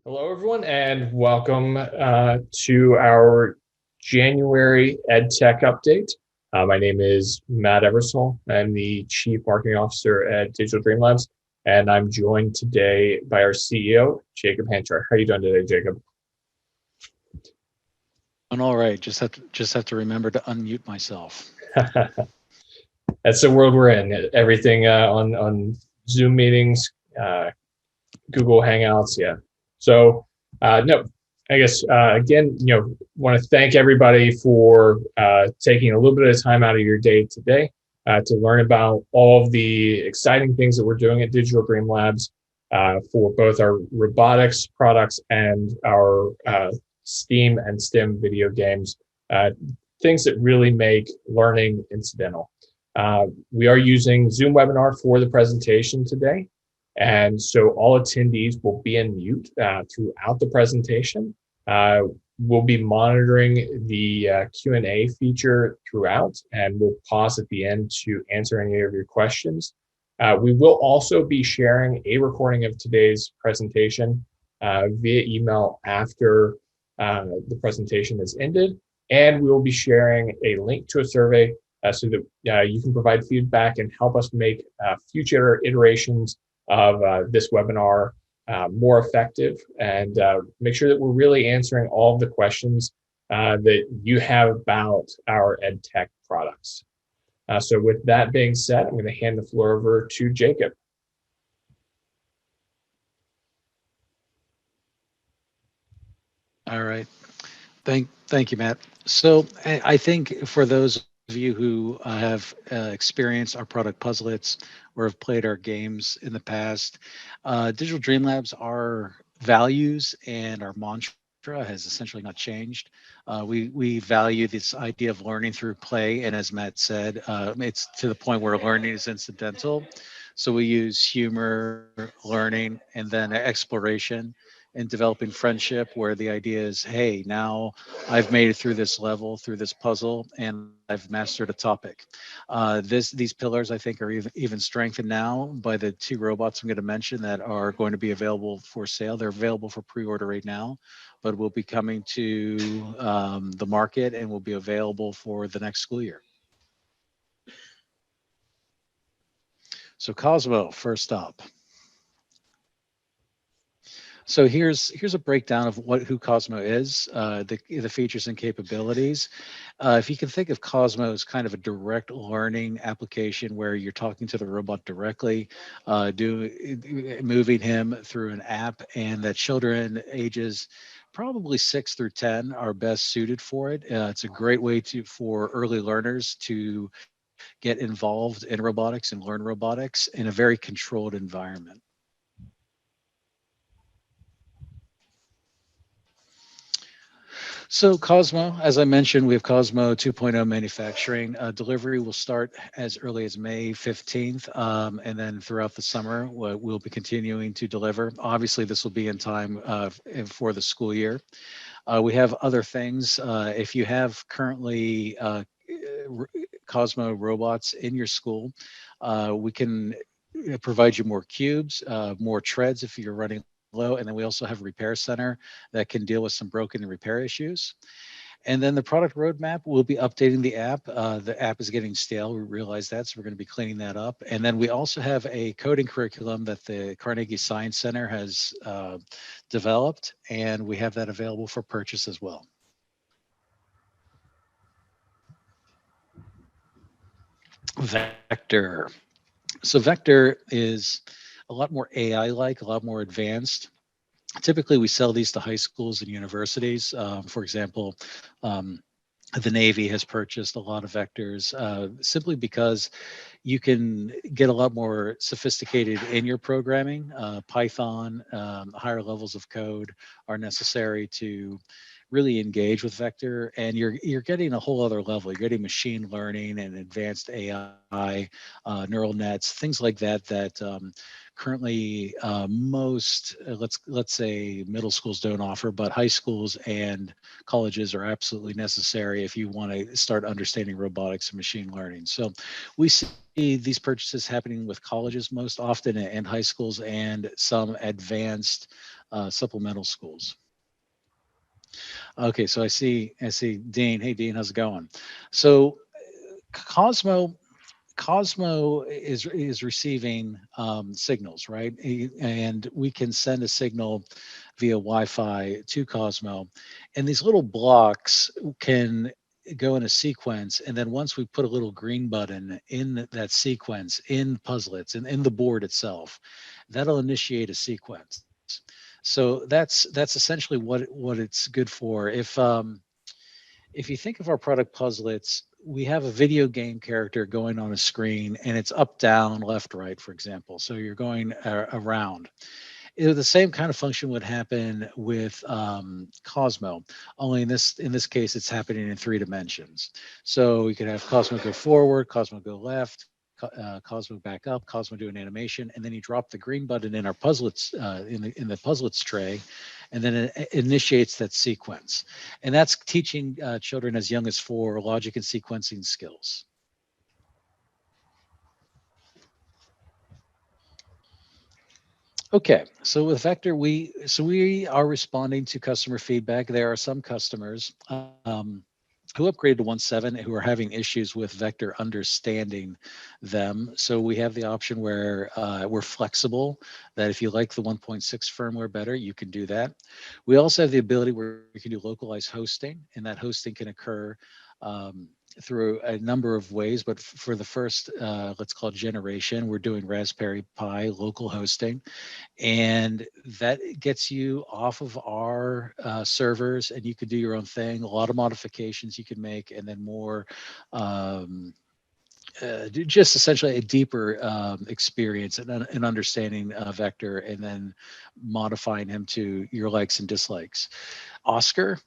Hello, everyone, and welcome to our January Edtech update. My name is Matt Eversole. I'm the Chief Marketing Officer at Digital Dream Labs, and I'm joined today by our CEO, Jacob Hanchar. How are you doing today, Jacob? And all right, just have to remember to unmute myself. That's the world we're in. Everything on Zoom meetings, Google Hangouts, yeah. So, no, I guess again, want to thank everybody for taking a little bit of time out of your day today to learn about all of the exciting things that we're doing at Digital Dream Labs for both our robotics products and our STEAM and STEM video games, things that really make learning incidental. We are using Zoom webinar for the presentation today. And so all attendees will be in mute throughout the presentation. We'll be monitoring the Q&A feature throughout, and we'll pause at the end to answer any of your questions. We will also be sharing a recording of today's presentation via email after the presentation has ended, and we will be sharing a link to a survey so that you can provide feedback and help us make future iterations of this webinar more effective and make sure that we're really answering all of the questions that you have about our EdTech products. So with that being said, I'm going to hand the floor over to Jacob. All right, thank you, Matt. So I think for those of you who have experienced our product Puzzlets or have played our games in the past, Digital Dream Labs, our values and our mantra has essentially not changed. We value this idea of learning through play, and as Matt said, it's to the point where learning is incidental. So we use humor, learning, and then exploration and developing friendship, where the idea is, hey, now I've made it through this level, through this puzzle, and I've mastered a topic. These pillars, I think, are even strengthened now by the two robots I'm going to mention that are going to be available for sale. They're available for pre-order right now, but will be coming to the market and will be available for the next school year. So Cosmo, first up. So here's a breakdown of who Cosmo is, the features and capabilities. If you can think of Cosmo as kind of a direct learning application where you're talking to the robot directly, moving him through an app, and that children ages probably 6 through 10 are best suited for it. It's a great way for early learners to get involved in robotics and learn robotics in a very controlled environment. So Cosmo, as I mentioned, we have Cosmo 2.0 manufacturing. Delivery will start as early as May 15th, and then throughout the summer, we'll be continuing to deliver. Obviously, this will be in time for the school year. We have other things. If you have currently Cosmo robots in your school, we can provide you more cubes, more treads if you're running low, and then we also have a repair center that can deal with some broken and repair issues. And then the product roadmap, we'll be updating the app. The app is getting stale. We realize that, so we're going to be cleaning that up. And then we also have a coding curriculum that the Carnegie Science Center has developed, and we have that available for purchase as well. Vector. So Vector is a lot more AI-like, a lot more advanced. Typically, we sell these to high schools and universities. For example, the Navy has purchased a lot of vectors simply because you can get a lot more sophisticated in your programming. Python, higher levels of code are necessary to really engage with vector, and you're getting a whole other level. You're getting machine learning and advanced AI, neural nets, things like that currently most let's say middle schools don't offer, but high schools and colleges are absolutely necessary if you want to start understanding robotics and machine learning. So we see these purchases happening with colleges most often, and high schools, and some advanced supplemental schools. Okay, so I see Dean. Hey Dean, how's it going? So Cosmo Cosmo is receiving signals, right? And we can send a signal via Wi-Fi to Cosmo, and these little blocks can go in a sequence. And then once we put a little green button in that sequence in Puzzlets and in the board itself, that'll initiate a sequence. So that's essentially what it's good for. If you think of our product Puzzlets, we have a video game character going on a screen, and it's up, down, left, right, for example. So you're going around. The same kind of function would happen with Cosmo, only in this case, it's happening in 3 dimensions. So you could have Cosmo go forward, Cosmo go left, Cosmo back up, Cosmo do an animation, and then you drop the green button in our Puzzlets in the Puzzlets tray, and then it initiates that sequence. And that's teaching children as young as 4 logic and sequencing skills. Okay, so with Vector, we are responding to customer feedback. There are some customers who upgraded to 1.7 who are having issues with Vector understanding them. So we have the option where we're flexible, that if you like the 1.6 firmware better, you can do that. We also have the ability where we can do localized hosting, and that hosting can occur through a number of ways. But for the first, let's call it generation, we're doing Raspberry Pi local hosting, and that gets you off of our servers, and you can do your own thing. A lot of modifications you can make, and then more just essentially a deeper experience and understanding Vector, and then modifying him to your likes and dislikes. Oscar,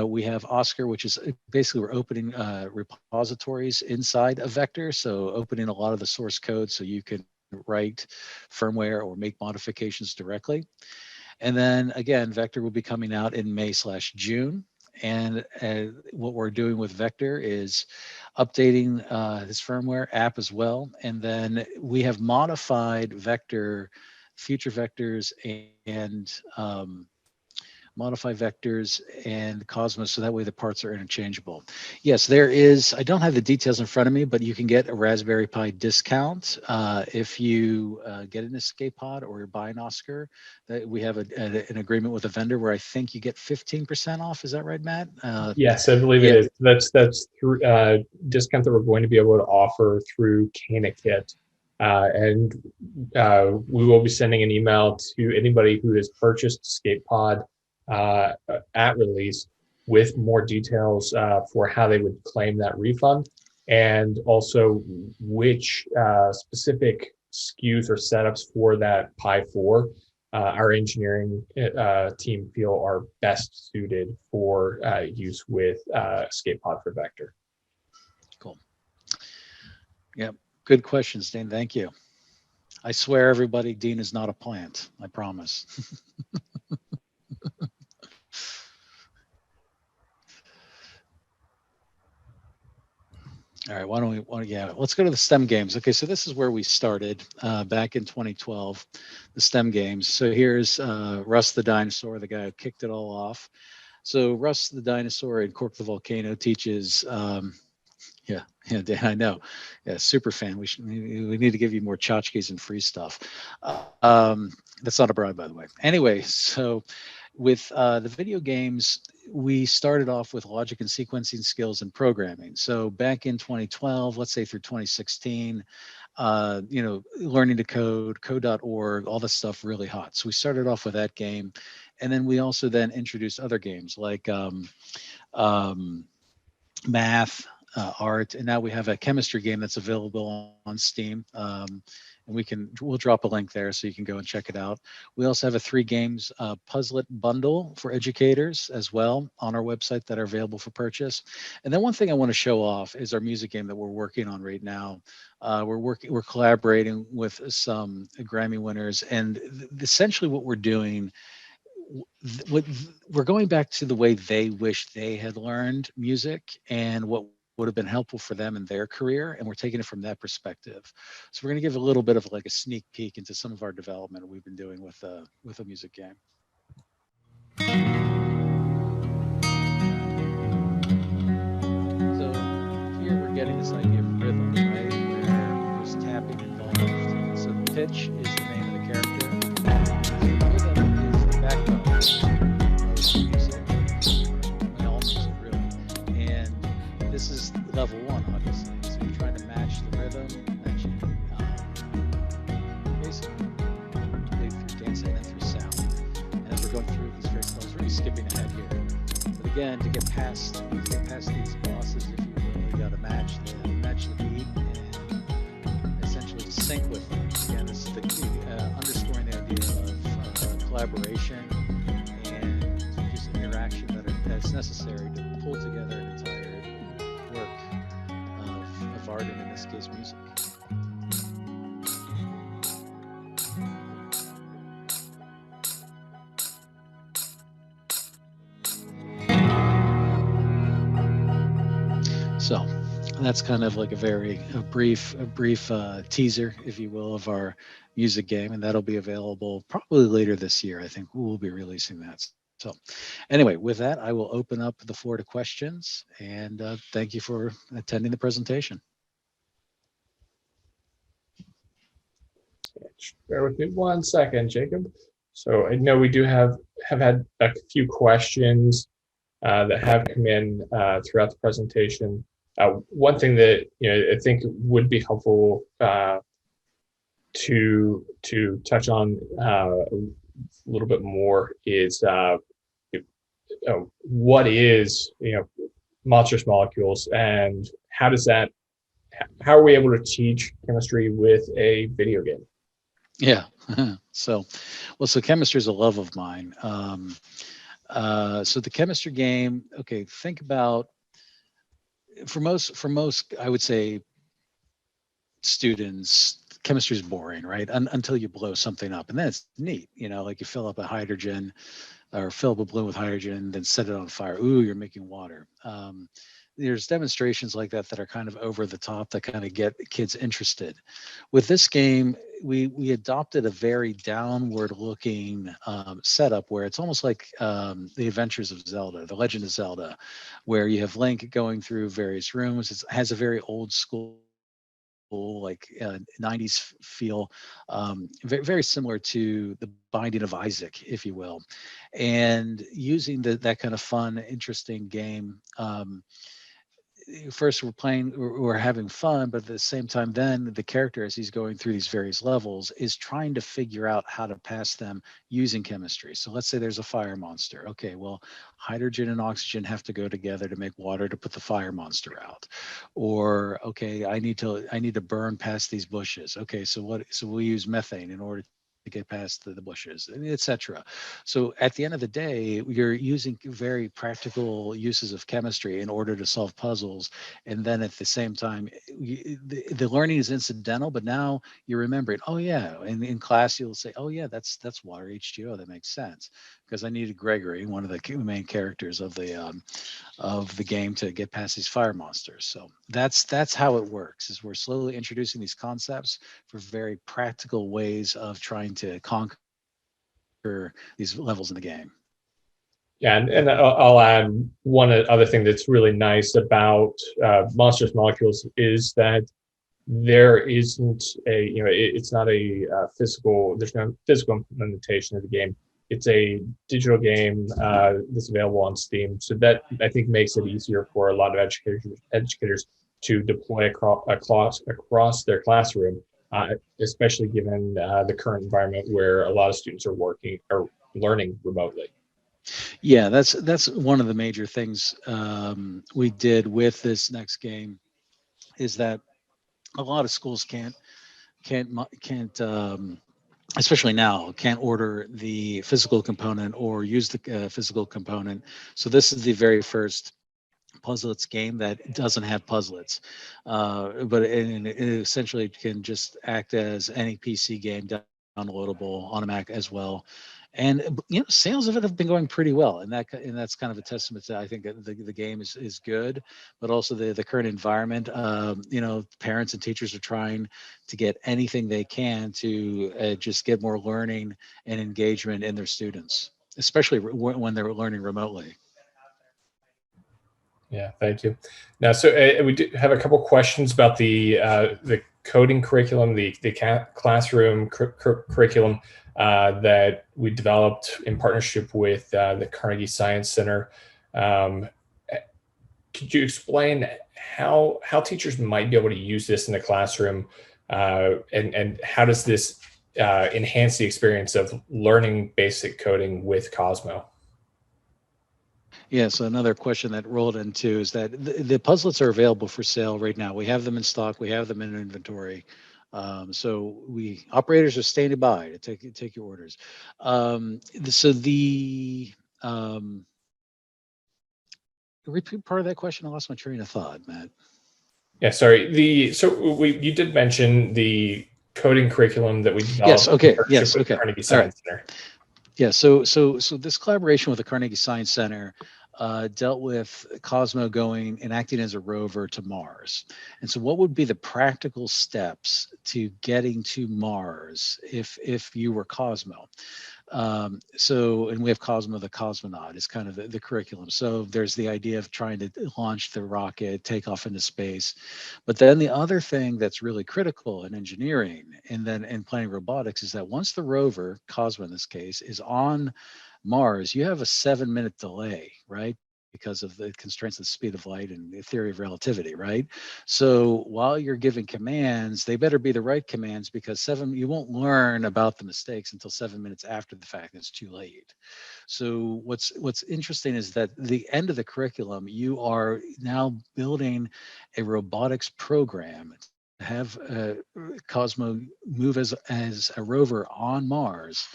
we have Oscar, which is basically we're opening repositories inside of Vector. So opening a lot of the source code so you can write firmware or make modifications directly. And then again, Vector will be coming out in May/June. And what we're doing with Vector is updating this firmware app as well. And then we have modified Vector, future vectors, and modify vectors and Cosmos, so that way the parts are interchangeable. Yes, there is, I don't have the details in front of me, but you can get a Raspberry Pi discount if you get an Escape Pod or you're buying Oscar. That we have an agreement with a vendor where I think you get 15% off. Is that right, Matt? Yes, I believe it is. That's through discount that we're going to be able to offer through CanaKit. And we will be sending an email to anybody who has purchased Escape Pod at release with more details for how they would claim that refund, and also which specific SKUs or setups for that Pi 4 our engineering team feel are best suited for use with Escape Pod for Vector. Cool. Yep. Good questions, Dean. Thank you. I swear, everybody, Dean is not a plant. I promise. All right, let's go to the STEM games. Okay, so this is where we started back in 2012, the STEM games. So here's Russ the Dinosaur, the guy who kicked it all off. So Russ the Dinosaur in Cork the Volcano teaches, Dan, I know. Yeah, super fan. We need to give you more tchotchkes and free stuff. That's not a bribe, by the way. Anyway, so with the video games, we started off with logic and sequencing skills and programming. So back in 2012, let's say through 2016, learning to code, code.org, all this stuff really hot. So we started off with that game. And then we also then introduced other games like math, art, and now we have a chemistry game that's available on Steam. And we'll drop a link there so you can go and check it out. We also have a 3 games Puzzlet bundle for educators as well on our website that are available for purchase. And then one thing I want to show off is our music game that we're working on right now. We're collaborating with some Grammy winners, and essentially what we're doing, what we're going back to the way they wish they had learned music and what would have been helpful for them in their career, and we're taking it from that perspective. So we're going to give a little bit of like a sneak peek into some of our development we've been doing with a music game. So here we're getting this idea of rhythm, right, where there's tapping involved. So the pitch is the name of the character. So rhythm is the backbone of music, all music really. And this is level 1, obviously. So you're trying to match the rhythm, matching basically through dancing and through sound. And as we're going through these various levels, really skipping ahead here. But again, to get past these bosses, if you will, you got to match the beat and essentially sync with them. Again, this is the key, underscoring the idea of collaboration and just interaction that's necessary to pull together an entire work of art, and in this case, music. So that's kind of like a brief teaser, if you will, of our music game, and that'll be available probably later this year. I think we'll be releasing that. So anyway, with that, I will open up the floor to questions, and thank you for attending the presentation. Bear with me 1 second, Jacob. So I know we do have had a few questions that have come in throughout the presentation. One thing that I think would be helpful to touch on a little bit more is what is monstrous molecules, and how are we able to teach chemistry with a video game? Yeah. So chemistry is a love of mine. So the chemistry game, okay, think about, for most, I would say, students, chemistry is boring, right? Until you blow something up, and then it's neat, like you fill up a hydrogen or fill up a balloon with hydrogen, then set it on fire. Ooh, you're making water. There's demonstrations like that are kind of over the top that kind of get kids interested. With this game, we adopted a very downward looking setup where it's almost like the Adventures of Zelda, the Legend of Zelda, where you have Link going through various rooms. It has a very old school, like 90s feel, very, very similar to the Binding of Isaac, if you will, and using that kind of fun, interesting game. First we're having fun, but at the same time, then the character, as he's going through these various levels, is trying to figure out how to pass them using chemistry. So let's say there's a fire monster. Okay, well, hydrogen and oxygen have to go together to make water to put the fire monster out. Or okay, I need to burn past these bushes. Okay, so we'll use methane in order to get past the bushes, etc. So at the end of the day, you're using very practical uses of chemistry in order to solve puzzles. And then at the same time, the learning is incidental, but now you're remembering, oh yeah, and in class you'll say, oh yeah, that's water, H2O, that makes sense. Because I needed Gregory, one of the main characters of the game, to get past these fire monsters. So that's how it works, is we're slowly introducing these concepts for very practical ways of trying to conquer these levels in the game. Yeah, and I'll add one other thing that's really nice about monstrous molecules is that there isn't it's not there's no physical implementation of the game. It's a digital game that's available on Steam. So that, I think, makes it easier for a lot of educators to deploy across their classroom, especially given the current environment where a lot of students are working or learning remotely. Yeah, that's one of the major things we did with this next game is that a lot of schools can't especially now can't order the physical component or use the physical component. So this is the very first Puzzlets game that doesn't have Puzzlets, but it essentially can just act as any PC game downloadable on a Mac as well. And sales of it have been going pretty well, and that's kind of a testament to I think that the game is good, but also the current environment. Parents and teachers are trying to get anything they can to just get more learning and engagement in their students, especially when they're learning remotely. Yeah, thank you. Now, so we do have a couple questions about the coding curriculum, the classroom curriculum that we developed in partnership with the Carnegie Science Center. Um, could you explain how teachers might be able to use this in the classroom, and how does this enhance the experience of learning basic coding with Cosmo? Yeah, so another question that rolled into is that the Puzzlets are available for sale right now. We have them in stock. We have them in inventory. So we operators are standing by to take your orders. So the repeat part of that question. I lost my train of thought, Matt. Yeah, sorry. You did mention the coding curriculum that we Yes. developed in Okay. partnership Yes. with Okay. Carnegie All right. Science Center. Yeah. So this collaboration with the Carnegie Science Center dealt with Cosmo going and acting as a rover to Mars. And so, what would be the practical steps to getting to Mars if you were Cosmo? And we have Cosmo the cosmonaut is kind of the curriculum. So there's the idea of trying to launch the rocket, take off into space. But then the other thing that's really critical in engineering and then in planning robotics is that once the rover, Cosmo in this case, is on Mars, you have a 7-minute delay, right? Because of the constraints of the speed of light and the theory of relativity, right? So while you're giving commands, they better be the right commands because you won't learn about the mistakes until 7 minutes after the fact. It's too late. So what's interesting is that the end of the curriculum, you are now building a robotics program to have Cosmo move as a rover on Mars,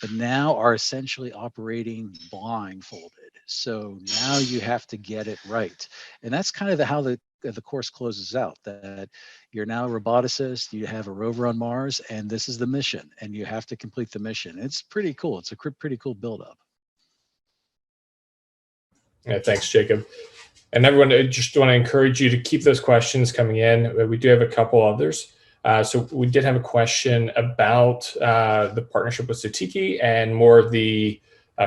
but now are essentially operating blindfolded. So now you have to get it right. And that's kind of how the course closes out, that you're now a roboticist, you have a rover on Mars, and this is the mission, and you have to complete the mission. It's pretty cool. It's a pretty cool buildup. Yeah, thanks, Jacob. And everyone, I just want to encourage you to keep those questions coming in. We do have a couple others. So we did have a question about the partnership with Satiki and more of the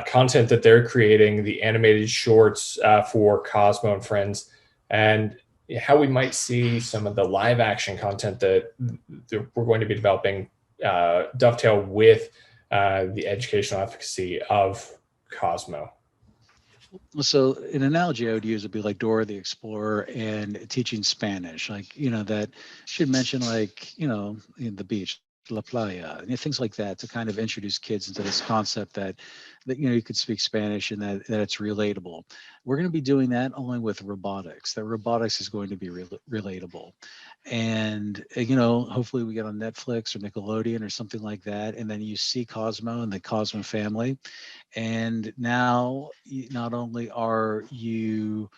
content that they're creating, the animated shorts for Cosmo and Friends, and how we might see some of the live action content that we're going to be developing dovetail with the educational efficacy of Cosmo. So an analogy I would use would be like Dora the Explorer and teaching Spanish. Like, that should mention like, in the beach, La Playa, things like that to kind of introduce kids into this concept that you could speak Spanish and that it's relatable. We're going to be doing that only with robotics. That robotics is going to be relatable. And hopefully we get on Netflix or Nickelodeon or something like that, and then you see Cosmo and the Cosmo family, and now not only are you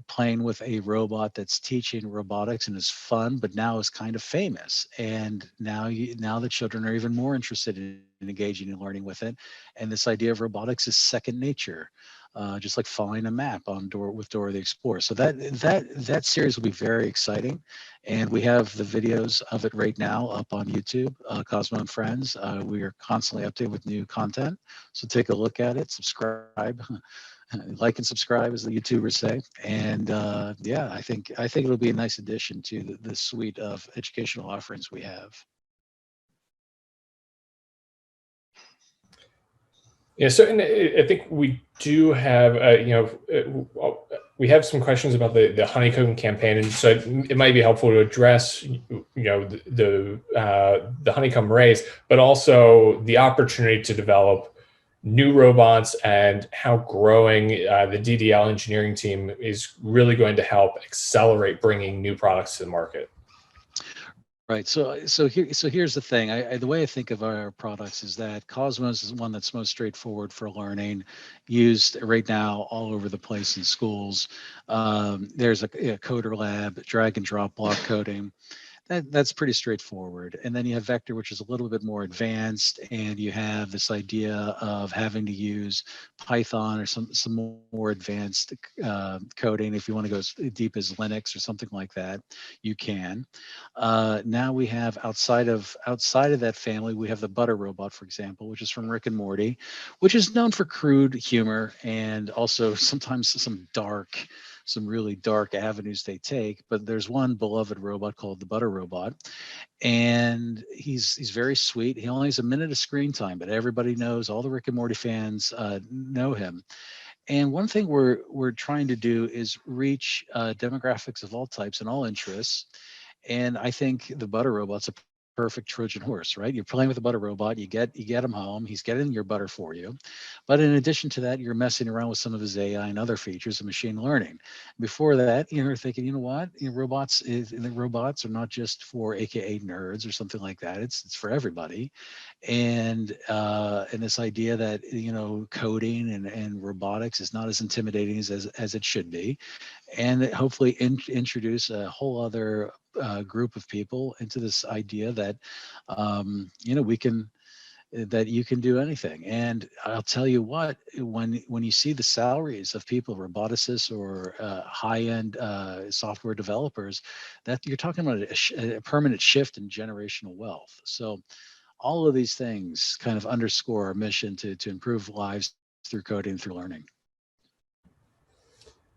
playing with a robot that's teaching robotics and is fun, but now is kind of famous. And now the children are even more interested in engaging and learning with it. And this idea of robotics is second nature, just like following a map on Dora the Explorer. So that series will be very exciting. And we have the videos of it right now up on YouTube, Cosmo and Friends. We are constantly updated with new content. So take a look at it, subscribe. Like and subscribe, as the YouTubers say, and yeah, I think it'll be a nice addition to the suite of educational offerings we have. Yeah, so and I think we do have, we have some questions about the honeycomb campaign, and so it might be helpful to address, the honeycomb raise, but also the opportunity to develop new robots and how growing the DDL engineering team is really going to help accelerate bringing new products to the market. Right. So here's the thing. The way I think of our products is that Cosmos is one that's most straightforward for learning, used right now all over the place in schools. There's a coder lab, drag and drop block coding. That's pretty straightforward. And then you have Vector, which is a little bit more advanced, and you have this idea of having to use Python or some more advanced coding. If you want to go as deep as Linux or something like that, you can. Now we have outside of that family, we have the Butter Robot, for example, which is from Rick and Morty, which is known for crude humor and also sometimes some really dark avenues they take. But there's one beloved robot called the Butter Robot, and he's very sweet. He only has a minute of screen time, but everybody knows, all the Rick and Morty fans know him. And one thing we're trying to do is reach demographics of all types and all interests. And I think the Butter Robot's a perfect Trojan horse, right? You're playing with a butter robot, you get him home, he's getting your butter for you. But in addition to that, you're messing around with some of his AI and other features of machine learning. Before that, you're thinking, you know what? Robots are not just for AKA nerds or something like that. It's for everybody. And this idea that coding and robotics is not as intimidating as it should be, and hopefully introduce a whole other group of people into this idea that we can that you can do anything. And I'll tell you what, when you see the salaries of people, roboticists or high-end software developers, that you're talking about a permanent shift in generational wealth. So all of these things kind of underscore our mission to improve lives through coding, through learning.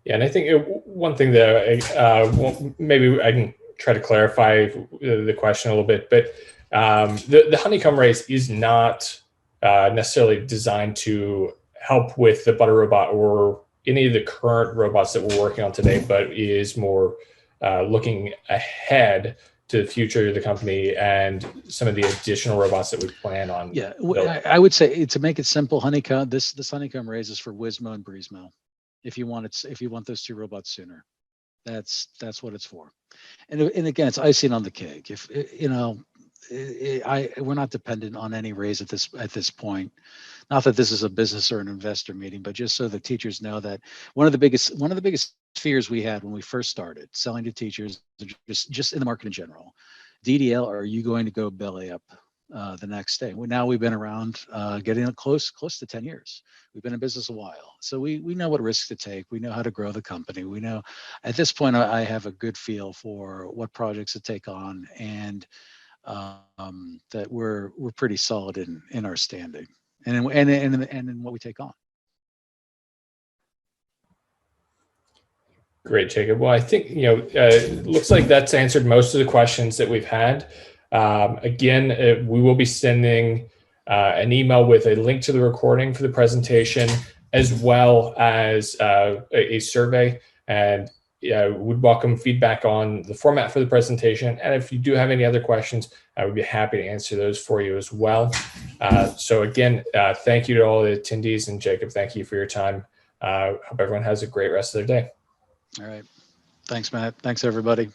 Yeah, and I think one thing that maybe I can try to clarify the question a little bit, but the honeycomb race is not necessarily designed to help with the Butter Robot or any of the current robots that we're working on today, but is more looking ahead to the future of the company and some of the additional robots that we plan on. Yeah, I would say, to make it simple, honeycomb. This honeycomb race is for Wizmo and Breezemo. If you want those two robots sooner, that's what it's for. And again, it's icing on the cake. If we're not dependent on any raise at this point. Not that this is a business or an investor meeting, but just so the teachers know that one of the biggest fears we had when we first started selling to teachers, just in the market in general, DDL, are you going to go belly up the next day? Well, now we've been around getting close to 10 years. We've been in business a while. So we know what risks to take. We know how to grow the company. We know at this point, I have a good feel for what projects to take on, and that we're pretty solid in our standing and in what we take on. Great, Jacob. Well, I think it looks like that's answered most of the questions that we've had. Again, we will be sending an email with a link to the recording for the presentation, as well as a survey. And would welcome feedback on the format for the presentation. And if you do have any other questions, I would be happy to answer those for you as well. So again, thank you to all the attendees, and Jacob, thank you for your time. Hope everyone has a great rest of their day. All right. Thanks, Matt. Thanks, everybody.